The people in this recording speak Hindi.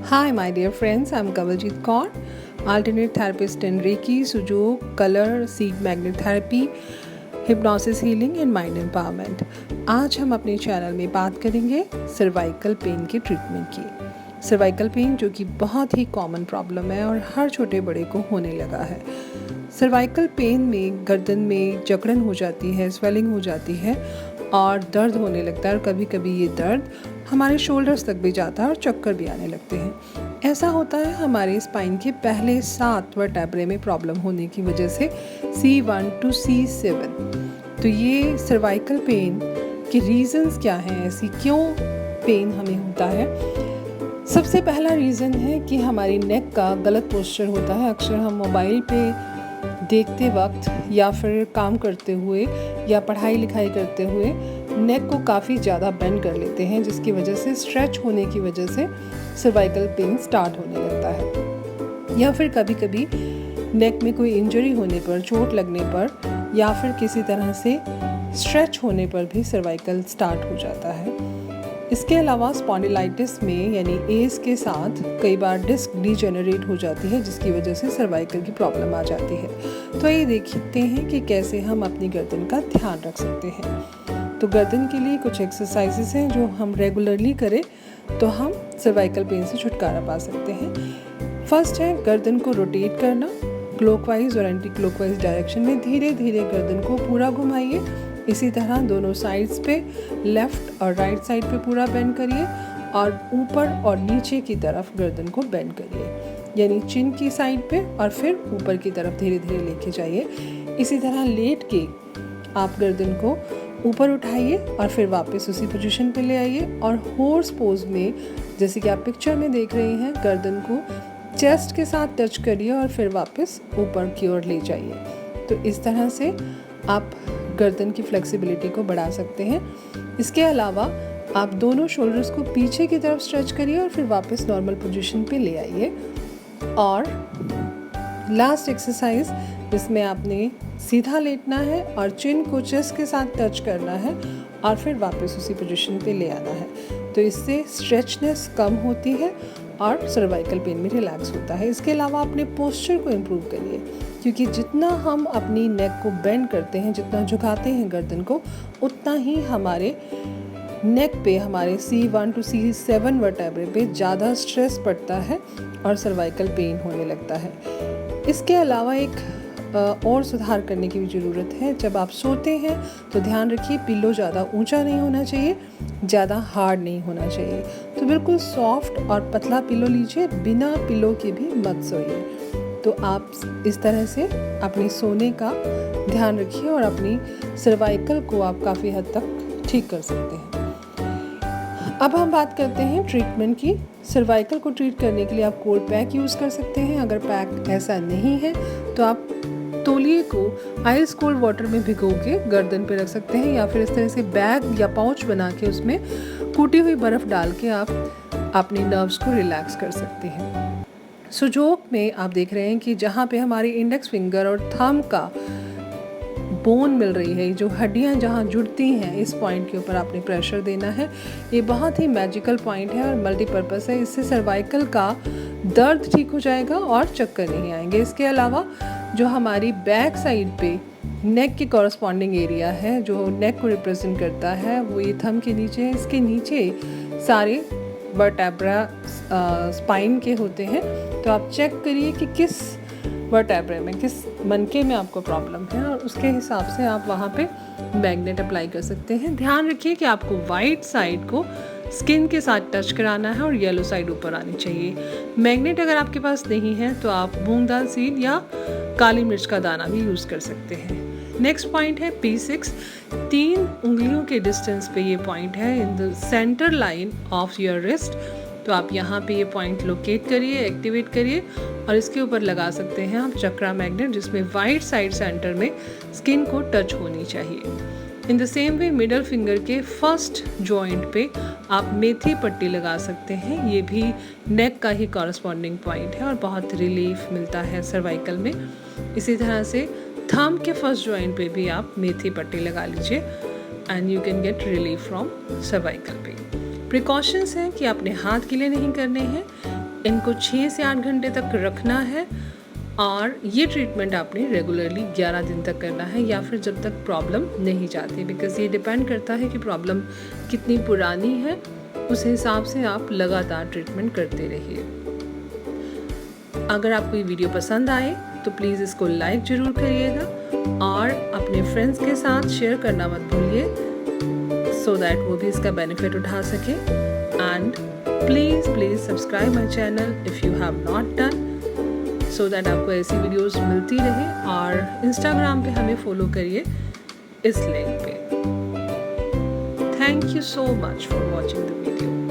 Hi, my dear friends. I'm Kawaljeet Kaur, alternate therapist in Reiki, Sujok, Color, Seed Magnet Therapy, Hypnosis Healing and Mind Empowerment. आज हम अपने चैनल में बात करेंगे सर्वाइकल पेन के ट्रीटमेंट की। सर्वाइकल पेन जो कि बहुत ही कॉमन प्रॉब्लम है और हर छोटे बड़े को होने लगा है। सर्वाइकल पेन में गर्दन में जकड़न हो जाती है, स्वेलिंग हो जाती है और दर्द होने लगता है और कभी कभी ये दर्द हमारे शोल्डर्स तक भी जाता है और चक्कर भी आने लगते हैं। ऐसा होता है हमारे स्पाइन के पहले 7 वर्टेब्रे में प्रॉब्लम होने की वजह से C1 to C7। तो ये सर्वाइकल पेन के रीज़न्स क्या हैं, ऐसी क्यों पेन हमें होता है। सबसे पहला रीज़न है कि हमारी नेक का गलत पोस्चर होता है। अक्सर हम मोबाइल पे देखते वक्त या फिर काम करते हुए या पढ़ाई लिखाई करते हुए नेक को काफ़ी ज़्यादा बेंड कर लेते हैं, जिसकी वजह से स्ट्रेच होने की वजह से सर्वाइकल पेन स्टार्ट होने लगता है। या फिर कभी कभी नेक में कोई इंजरी होने पर, चोट लगने पर या फिर किसी तरह से स्ट्रेच होने पर भी सर्वाइकल स्टार्ट हो जाता है। इसके अलावा स्पॉन्डिलाइटिस में यानी एज के साथ कई बार डिस्क डीजेनरेट हो जाती है, जिसकी वजह से सर्वाइकल की प्रॉब्लम आ जाती है। तो ये देखते हैं कि कैसे हम अपनी गर्दन का ध्यान रख सकते हैं। तो गर्दन के लिए कुछ एक्सरसाइजेस हैं जो हम रेगुलरली करें तो हम सर्वाइकल पेन से छुटकारा पा सकते हैं। फर्स्ट है गर्दन को रोटेट करना। क्लॉकवाइज और एंटी क्लॉकवाइज डायरेक्शन में धीरे धीरे गर्दन को पूरा घुमाइए। इसी तरह दोनों साइड्स पे लेफ़्ट और राइट साइड पे पूरा बेंड करिए और ऊपर और नीचे की तरफ गर्दन को बेंड करिए, यानी चिन की साइड पे और फिर ऊपर की तरफ धीरे धीरे लेके जाइए। इसी तरह लेट के आप गर्दन को ऊपर उठाइए और फिर वापस उसी पोजीशन पे ले आइए और हॉर्स पोज में, जैसे कि आप पिक्चर में देख रहे हैं, गर्दन को चेस्ट के साथ टच करिए और फिर वापस ऊपर की ओर ले जाइए। तो इस तरह से आप गर्दन की फ्लेक्सिबिलिटी को बढ़ा सकते हैं। इसके अलावा आप दोनों शोल्डर्स को पीछे की तरफ स्ट्रेच करिए और फिर वापस नॉर्मल पोजीशन पे ले आइए। और लास्ट एक्सरसाइज जिसमें आपने सीधा लेटना है और चिन को चेस्ट के साथ टच करना है और फिर वापस उसी पोजीशन पे ले आना है। तो इससे स्ट्रेचनेस कम होती है और सर्वाइकल पेन में रिलैक्स होता है। इसके अलावा अपने पोस्चर को इम्प्रूव करिए, क्योंकि जितना हम अपनी नेक को बेंड करते हैं, जितना झुकाते हैं गर्दन को, उतना ही हमारे नेक पे, हमारे C1 to C7 वर्टेब्रे पे ज़्यादा स्ट्रेस पड़ता है और सर्वाइकल पेन होने लगता है। इसके अलावा एक और सुधार करने की भी ज़रूरत है। जब आप सोते हैं तो ध्यान रखिए पिलो ज़्यादा ऊंचा नहीं होना चाहिए, ज़्यादा हार्ड नहीं होना चाहिए। तो बिल्कुल सॉफ्ट और पतला पिलो लीजिए, बिना पिलो के भी मत सोइए। तो आप इस तरह से अपने सोने का ध्यान रखिए और अपनी सर्वाइकल को आप काफ़ी हद तक ठीक कर सकते हैं। अब हम बात करते हैं ट्रीटमेंट की। सर्वाइकल को ट्रीट करने के लिए आप कोल्ड पैक यूज़ कर सकते हैं। अगर पैक ऐसा नहीं है तो आप तौलिए को आइस कोल्ड वाटर में भिगो के गर्दन पे रख सकते हैं, या फिर इस तरह से बैग या पाउच बना के उसमें कूटी हुई बर्फ़ डाल के आप अपने नर्व्स को रिलैक्स कर सकते हैं। सुजोक में आप देख रहे हैं कि जहाँ पे हमारी इंडेक्स फिंगर और थंब का बोन मिल रही है, जो हड्डियाँ जहाँ जुड़ती हैं, इस पॉइंट के ऊपर आपने प्रेशर देना है। ये बहुत ही मैजिकल पॉइंट है और मल्टीपर्पज़ है। इससे सर्वाइकल का दर्द ठीक हो जाएगा और चक्कर नहीं आएंगे। इसके अलावा जो हमारी बैक साइड पे नेक के कॉरस्पॉन्डिंग एरिया है, जो नेक को रिप्रेजेंट करता है, वो ये थंब के नीचे है। इसके नीचे सारे वर्टेब्रा स्पाइन के होते हैं। तो आप चेक करिए कि किस वर्टेब्रे में, किस मनके में आपको प्रॉब्लम है और उसके हिसाब से आप वहाँ पे मैग्नेट अप्लाई कर सकते हैं। ध्यान रखिए कि आपको वाइट साइड को स्किन के साथ टच कराना है और येलो साइड ऊपर आनी चाहिए। मैग्नेट अगर आपके पास नहीं है तो आप मूंग दाल सीड या काली मिर्च का दाना भी यूज़ कर सकते हैं। नेक्स्ट पॉइंट है P6। 3 उंगलियों के डिस्टेंस पे ये पॉइंट है, in the centre line of your wrist. तो आप यहाँ पे ये पॉइंट लोकेट करिए, एक्टिवेट करिए और इसके ऊपर लगा सकते हैं आप चक्रा मैग्नेट, जिसमें वाइट साइड सेंटर में स्किन को टच होनी चाहिए। In the same way middle finger के फर्स्ट जॉइंट पे आप मेथी पट्टी लगा सकते हैं। ये भी नेक का ही कॉरस्पॉन्डिंग पॉइंट है और बहुत रिलीफ मिलता है सर्वाइकल में। इसी तरह से थंब के फर्स्ट जॉइंट पे भी आप मेथी पट्टी लगा लीजिए and you can get relief from cervical pain. Precautions हैं कि अपने हाथ गीले नहीं करने हैं, इनको 6 से 8 घंटे तक रखना है और ये ट्रीटमेंट आपने रेगुलरली 11 दिन तक करना है या फिर जब तक प्रॉब्लम नहीं जाती, बिकॉज़ ये डिपेंड करता है कि प्रॉब्लम कितनी पुरानी है, उस हिसाब से आप लगातार ट्रीटमेंट करते रहिए। अगर आपको ये वीडियो पसंद आए तो प्लीज़ इसको लाइक ज़रूर करिएगा और अपने फ्रेंड्स के साथ शेयर करना मत भूलिए, सो दैट वो भी इसका बेनिफिट उठा सके। And please subscribe my channel if you have not done, so that आपको ऐसी वीडियोस मिलती रहे। और इंस्टाग्राम पे हमें फॉलो करिए इस लिंक पे। Thank you so much for watching the video.